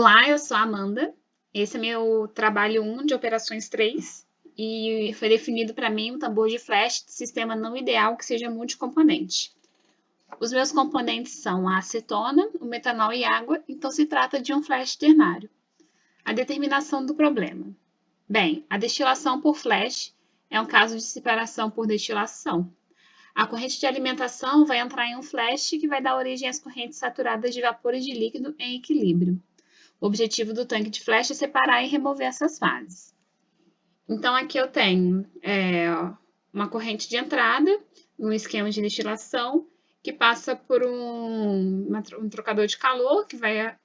Olá, eu sou a Amanda. Esse é meu trabalho 1 de operações 3 e foi definido para mim um tambor de flash de sistema não ideal que seja multicomponente. Os meus componentes são a acetona, o metanol e água, então se trata de um flash ternário. A determinação do problema. Bem, a destilação por flash é um caso de separação por destilação. A corrente de alimentação vai entrar em um flash que vai dar origem às correntes saturadas de vapor e de líquido em equilíbrio. O objetivo do tanque de flash é separar e remover essas fases. Então, aqui eu tenho uma corrente de entrada, um esquema de destilação, que passa por um trocador de calor, que vai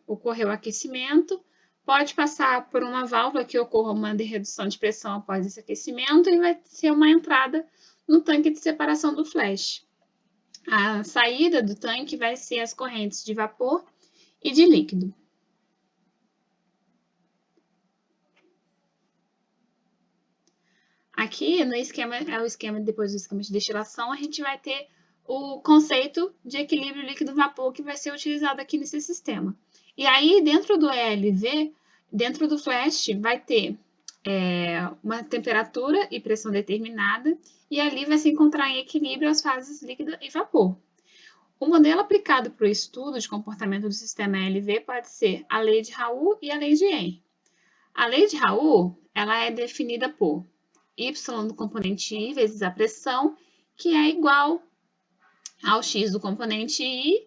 ocorrer o aquecimento, pode passar por uma válvula que ocorra uma redução de pressão após esse aquecimento e vai ser uma entrada no tanque de separação do flash. A saída do tanque vai ser as correntes de vapor e de líquido. Aqui no esquema, depois do esquema de destilação, a gente vai ter o conceito de equilíbrio líquido-vapor que vai ser utilizado aqui nesse sistema. E aí, dentro do ELV, dentro do flash, vai ter uma temperatura e pressão determinada, e ali vai se encontrar em equilíbrio as fases líquido e vapor. O modelo aplicado para o estudo de comportamento do sistema ELV pode ser a lei de Raoult e a lei de Henry. A lei de Raoult, ela é definida por y do componente I vezes a pressão, que é igual ao x do componente I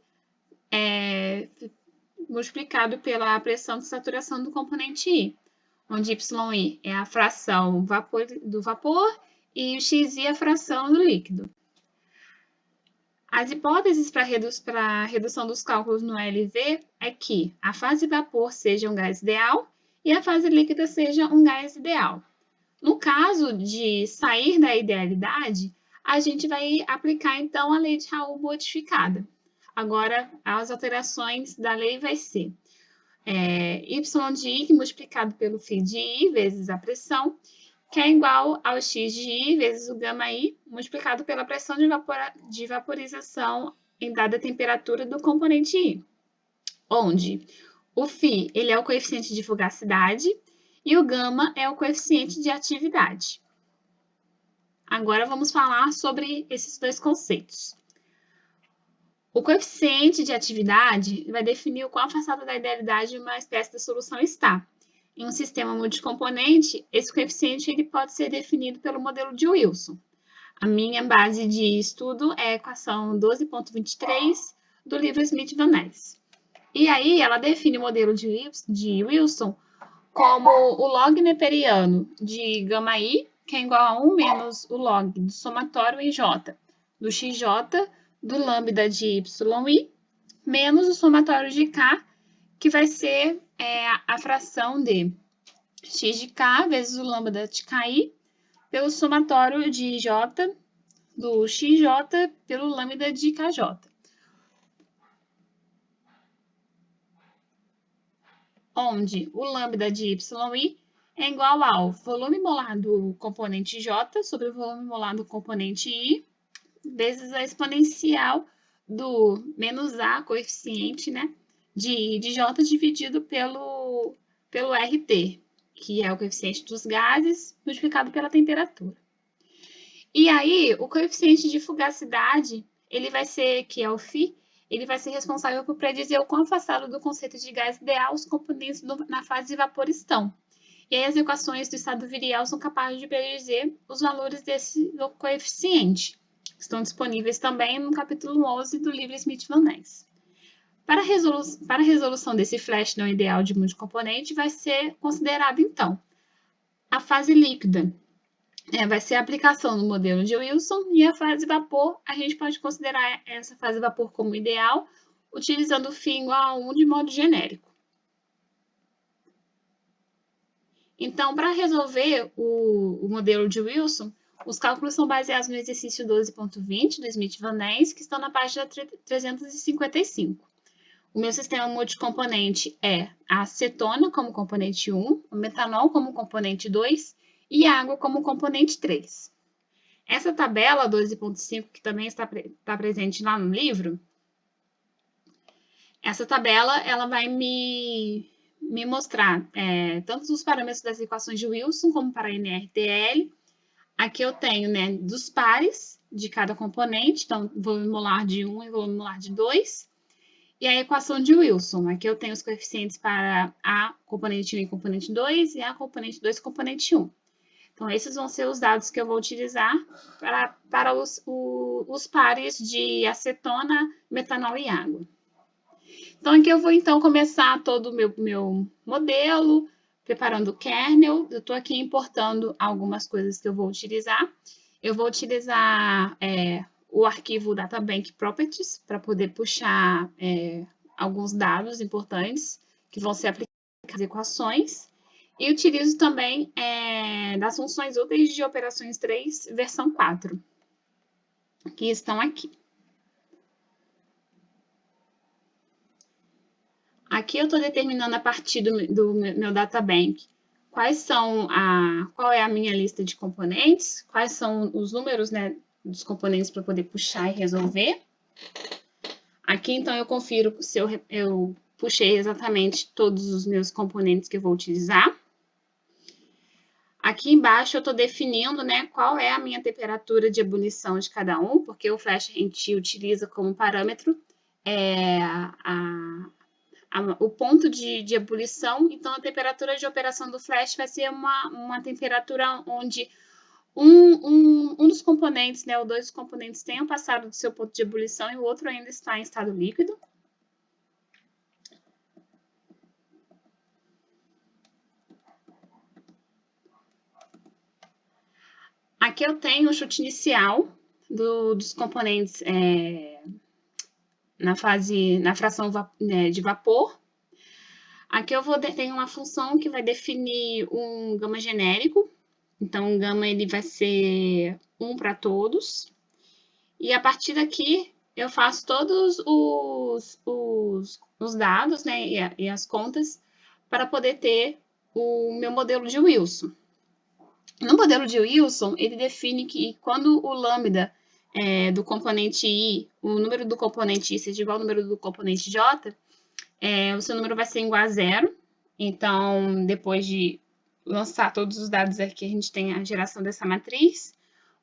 multiplicado pela pressão de saturação do componente I, onde YI é a fração do vapor e o XI é a fração do líquido. As hipóteses para a redução dos cálculos no LV é que a fase vapor seja um gás ideal e a fase líquida seja um gás ideal. No caso de sair da idealidade, a gente vai aplicar então a lei de Raoult modificada. Agora, as alterações da lei vai ser y de I multiplicado pelo φ de I vezes a pressão, que é igual ao x de I vezes o gama I multiplicado pela pressão de vaporização em dada temperatura do componente I, onde o φ ele é o coeficiente de fugacidade e o gama é o coeficiente de atividade. Agora vamos falar sobre esses dois conceitos. O coeficiente de atividade vai definir o quão afastado da idealidade uma espécie de solução está. Em um sistema multicomponente, esse coeficiente ele pode ser definido pelo modelo de Wilson. A minha base de estudo é a equação 12.23 do livro Smith-Van Ness. E aí ela define o modelo de Wilson como o log neperiano de gama I, que é igual a 1 menos o log do somatório em J, do xj, do lambda de yi, menos o somatório de k, que vai ser a fração de x de k vezes o lambda de ki, pelo somatório de j, do xj, pelo lambda de kj. Onde o lambda de yi é igual ao volume molar do componente J sobre o volume molar do componente I, vezes a exponencial do menos A, coeficiente, né, de J dividido pelo RT, que é o coeficiente dos gases, multiplicado pela temperatura. E aí, o coeficiente de fugacidade, ele vai ser, que é o φ, ele vai ser responsável por predizer o quão afastado do conceito de gás ideal os componentes na fase de vapor estão. E aí as equações do estado virial são capazes de predizer os valores do coeficiente. Estão disponíveis também no capítulo 11 do livro Smith-Van Ness. Para a resolução desse flash não ideal de multicomponente, vai ser considerado, então, a fase líquida. Vai ser a aplicação do modelo de Wilson, e a fase vapor, a gente pode considerar essa fase vapor como ideal, utilizando o φ igual a 1 de modo genérico. Então, para resolver o modelo de Wilson, os cálculos são baseados no exercício 12.20 do Smith-Van Ness, que estão na página 355. O meu sistema multicomponente é a acetona como componente 1, o metanol como componente 2 e a água como componente 3. Essa tabela 12.5, que também está presente lá no livro, Essa tabela, ela vai me mostrar tanto os parâmetros das equações de Wilson como para a NRTL. Aqui eu tenho, né, dos pares de cada componente, então volume molar de 1 e volume molar de 2. E a equação de Wilson, aqui eu tenho os coeficientes para a componente 1 e componente 2 e a componente 2 e componente 1. Então, esses vão ser os dados que eu vou utilizar para os pares de acetona, metanol e água. Então, aqui eu vou então começar todo o meu modelo, preparando o kernel. Eu estou aqui importando algumas coisas que eu vou utilizar. Eu vou utilizar o arquivo Databank Properties para poder puxar alguns dados importantes que vão ser aplicados às equações. E utilizo também das funções úteis de operações 3, versão 4, que estão aqui. Aqui eu estou determinando a partir do meu databank qual é a minha lista de componentes, quais são os números, né, dos componentes para poder puxar e resolver. Aqui, então, eu confiro se eu puxei exatamente todos os meus componentes que eu vou utilizar. Aqui embaixo eu estou definindo, né, qual é a minha temperatura de ebulição de cada um, porque o Flash a gente utiliza como parâmetro o ponto de ebulição. Então, a temperatura de operação do Flash vai ser uma temperatura onde um dos componentes, né, ou dois dos componentes tenham passado do seu ponto de ebulição e o outro ainda está em estado líquido. Aqui eu tenho o chute inicial dos componentes na fração de vapor. Aqui eu tenho uma função que vai definir um gama genérico. Então, o gama ele vai ser 1 para todos. E a partir daqui, eu faço todos os dados, né, e as contas para poder ter o meu modelo de Wilson. No modelo de Wilson, ele define que quando o lambda do componente I, o número do componente I seja igual ao número do componente J, o seu número vai ser igual a 0. Então, depois de lançar todos os dados aqui, a gente tem a geração dessa matriz,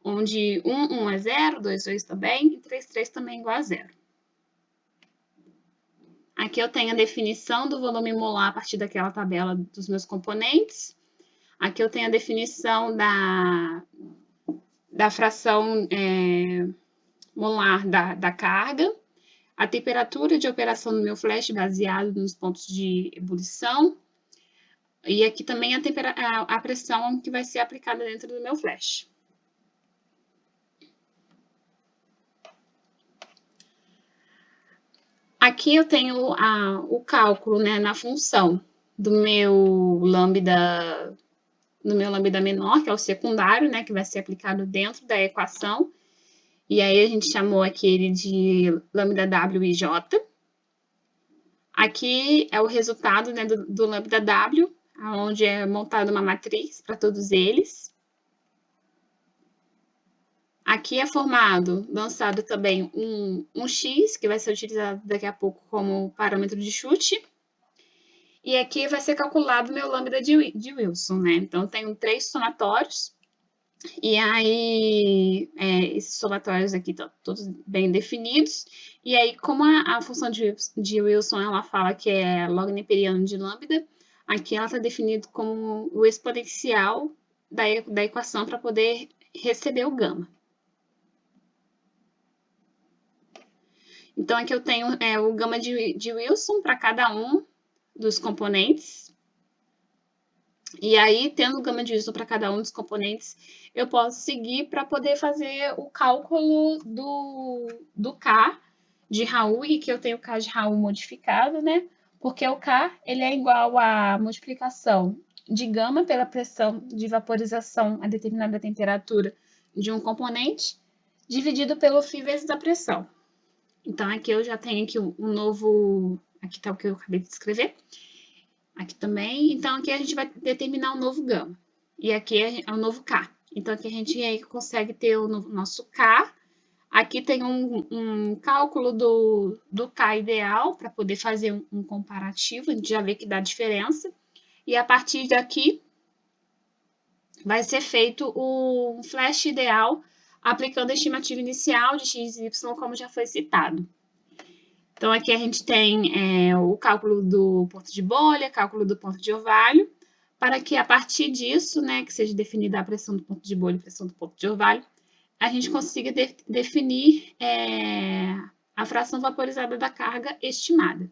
onde 1 é 0, 2 também, e 3 também é igual a 0. Aqui eu tenho a definição do volume molar a partir daquela tabela dos meus componentes. Aqui eu tenho a definição da fração molar da carga, a temperatura de operação do meu flash baseado nos pontos de ebulição, e aqui também a pressão que vai ser aplicada dentro do meu flash. Aqui eu tenho o cálculo, né, na função do meu lambda menor, que é o secundário, né, que vai ser aplicado dentro da equação. E aí a gente chamou aquele de lambda W e J. Aqui é o resultado, né, do lambda W, onde é montada uma matriz para todos eles. Aqui é lançado também um X, que vai ser utilizado daqui a pouco como parâmetro de chute. E aqui vai ser calculado o meu lambda de Wilson, né? Então, tenho 3 somatórios. E aí, esses somatórios aqui estão todos bem definidos. E aí, como a função de Wilson, ela fala que é log neperiano de lambda, aqui ela está definida como o exponencial da equação para poder receber o gama. Então, aqui eu tenho o gama de Wilson para cada um dos componentes. E aí, tendo o gama de Wilson para cada um dos componentes, eu posso seguir para poder fazer o cálculo do K de Raoult, e que eu tenho o K de Raoult modificado, né? Porque o K ele é igual à multiplicação de gama pela pressão de vaporização a determinada temperatura de um componente, dividido pelo φ vezes a pressão. Então, aqui eu já tenho aqui um novo... Aqui está o que eu acabei de escrever. Aqui também. Então, aqui a gente vai determinar um novo gama. E aqui é o novo K. Então, aqui a gente consegue ter o nosso K. Aqui tem um cálculo do K ideal para poder fazer um comparativo, a gente já vê que dá diferença. E a partir daqui vai ser feito um flash ideal aplicando a estimativa inicial de x e y, como já foi citado. Então, aqui a gente tem o cálculo do ponto de bolha, cálculo do ponto de orvalho, para que a partir disso, né, que seja definida a pressão do ponto de bolha e a pressão do ponto de orvalho, a gente consiga definir a fração vaporizada da carga estimada.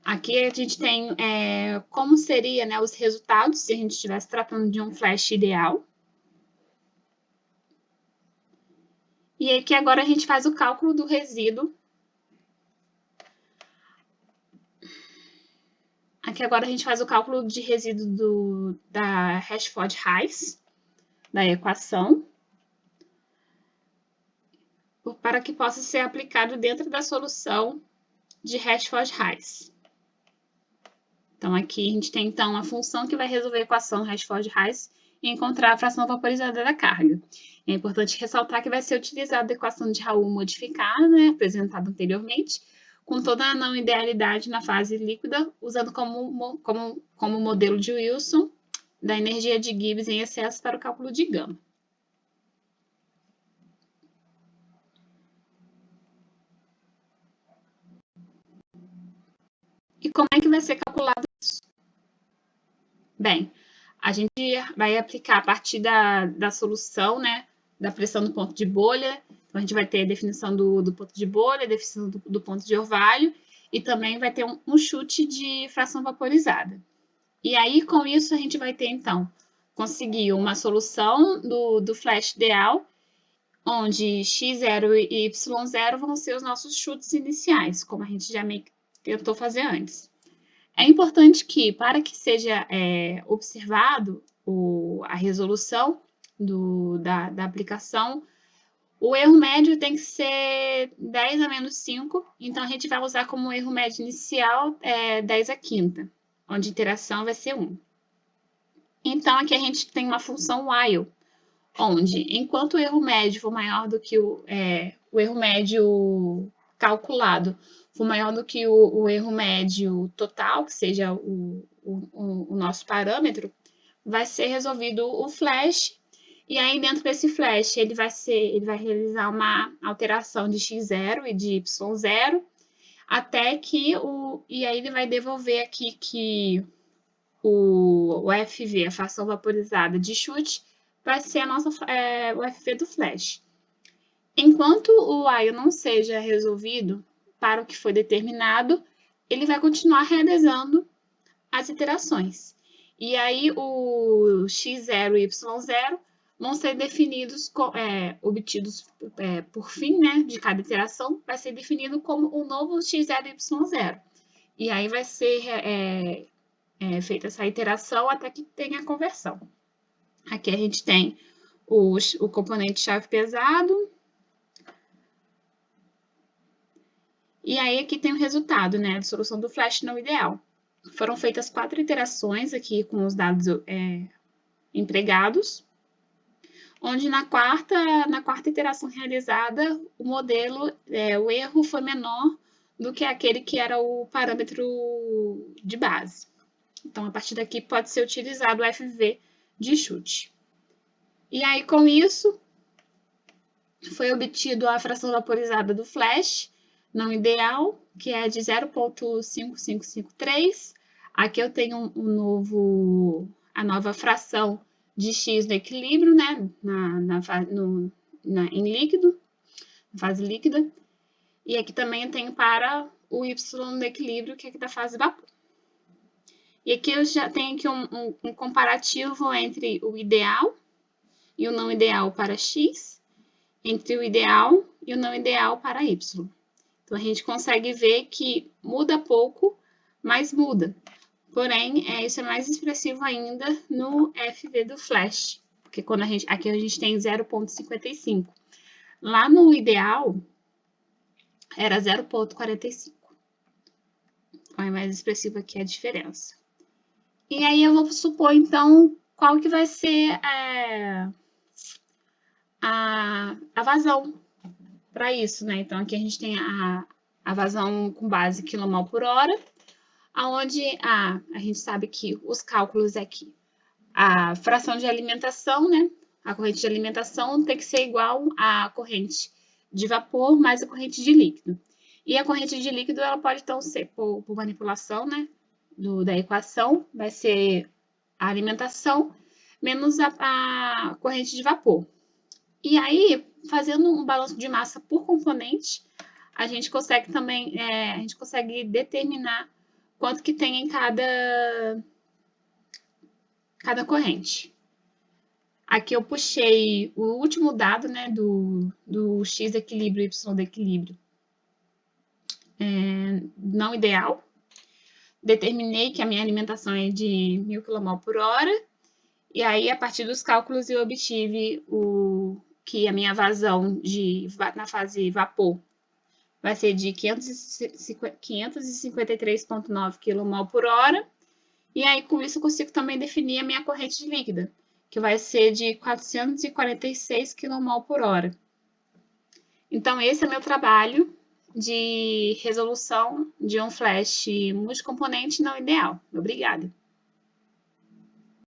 Aqui a gente tem como seria, né, os resultados se a gente estivesse tratando de um flash ideal. E aqui agora a gente faz o cálculo do resíduo. Aqui agora a gente faz o cálculo de resíduo da Rashford-Haisse, da equação, para que possa ser aplicado dentro da solução de Rashford-Haisse. Então, aqui a gente tem, então, a função que vai resolver a equação Rashford-Haisse e encontrar a fração vaporizada da carga. É importante ressaltar que vai ser utilizada a equação de Raoult modificada, né, apresentada anteriormente, com toda a não idealidade na fase líquida, usando como modelo de Wilson da energia de Gibbs em excesso para o cálculo de gama. E como é que vai ser calculado isso? Bem, a gente vai aplicar a partir da solução, né, da pressão do ponto de bolha. Então, a gente vai ter a definição do ponto de bolha, a definição do ponto de orvalho, e também vai ter um chute de fração vaporizada. E aí, com isso, a gente vai ter, então, conseguir uma solução do flash ideal, onde x0 e y0 vão ser os nossos chutes iniciais, como a gente já meio que tentou fazer antes. É importante que, para que seja observado a resolução da aplicação, o erro médio tem que ser 10 a menos 5, então a gente vai usar como erro médio inicial 10 a quinta, onde a interação vai ser 1. Então, aqui a gente tem uma função while, onde, enquanto o erro médio for maior do que o erro médio calculado for maior do que o erro médio total, que seja o nosso parâmetro, vai ser resolvido o flash, e aí dentro desse flash ele vai realizar uma alteração de x0 e de y0, até que e aí ele vai devolver aqui que o FV, a fração vaporizada de chute, vai ser o FV do flash. Enquanto o while não seja resolvido para o que foi determinado, ele vai continuar realizando as iterações. E aí o x0 e y0 vão ser definidos, obtidos por fim, né, de cada iteração, vai ser definido como o novo x0 e y0. E aí vai ser feita essa iteração até que tenha a conversão. Aqui a gente tem o componente chave pesado. E aí aqui tem o resultado, né, da solução do flash não ideal. Foram feitas 4 iterações aqui com os dados empregados, onde na quarta iteração realizada, o modelo, o erro foi menor do que aquele que era o parâmetro de base. Então, a partir daqui pode ser utilizado o FV de chute. E aí, com isso, foi obtido a fração vaporizada do flash não ideal, que é de 0,5553. Aqui eu tenho a nova fração de x no equilíbrio, né, em líquido, na fase líquida. E aqui também eu tenho para o y no equilíbrio, que é aqui da fase vapor. E aqui eu já tenho aqui um comparativo entre o ideal e o não ideal para x, entre o ideal e o não ideal para y. Então, a gente consegue ver que muda pouco, mas muda. Porém, isso é mais expressivo ainda no FV do flash, porque aqui a gente tem 0,55. Lá no ideal, era 0,45. Então, é mais expressivo aqui a diferença. E aí, eu vou supor, então, qual que vai ser a vazão para isso, né? Então, aqui a gente tem a vazão com base quilomol por hora, onde a gente sabe que os cálculos aqui, a fração de alimentação, né? A corrente de alimentação tem que ser igual à corrente de vapor mais a corrente de líquido. E a corrente de líquido, ela pode então ser por manipulação, né? Da equação, vai ser a alimentação menos a corrente de vapor. E aí, fazendo um balanço de massa por componente, a gente consegue também, determinar quanto que tem em cada corrente. Aqui eu puxei o último dado, né, do X equilíbrio e Y de equilíbrio não ideal. Determinei que a minha alimentação é de 1000 kmol por hora. E aí, a partir dos cálculos, eu obtive que a minha vazão na fase vapor vai ser de 553,9 kmol por hora. E aí, com isso, eu consigo também definir a minha corrente líquida, que vai ser de 446 kmol por hora. Então, esse é meu trabalho de resolução de um flash multicomponente não ideal. Obrigada.